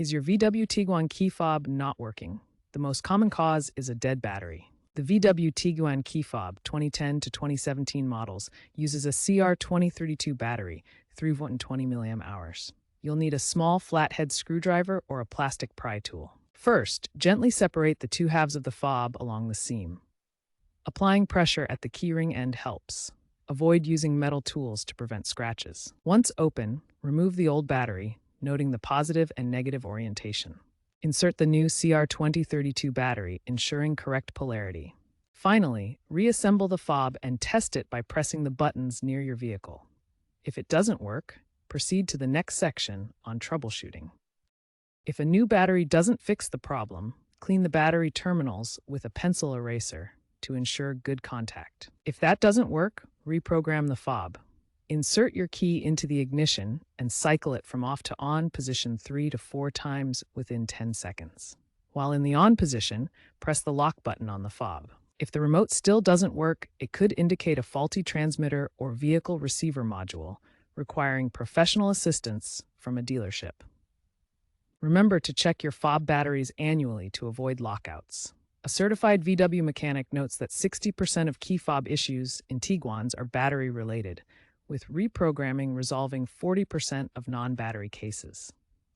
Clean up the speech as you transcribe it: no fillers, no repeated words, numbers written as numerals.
Is your VW Tiguan key fob not working? The most common cause is a dead battery. The VW Tiguan key fob 2010 to 2017 models uses a CR2032 battery, 320 milliamp hours. You'll need a small flathead screwdriver or a plastic pry tool. First, gently separate the two halves of the fob along the seam. Applying pressure at the keyring end helps. Avoid using metal tools to prevent scratches. Once open, remove the old battery, noting the positive and negative orientation. Insert the new CR2032 battery, ensuring correct polarity. Finally, reassemble the fob and test it by pressing the buttons near your vehicle. If it doesn't work, proceed to the next section on troubleshooting. If a new battery doesn't fix the problem, clean the battery terminals with a pencil eraser to ensure good contact. If that doesn't work, reprogram the fob. Insert your key into the ignition and cycle it from off to on position 3 to 4 times within 10 seconds. While in the on position, press the lock button on the fob. If the remote still doesn't work, it could indicate a faulty transmitter or vehicle receiver module, requiring professional assistance from a dealership. Remember to check your fob batteries annually to avoid lockouts. A certified VW mechanic notes that 60% of key fob issues in Tiguans are battery-related, with reprogramming resolving 40% of non-battery cases.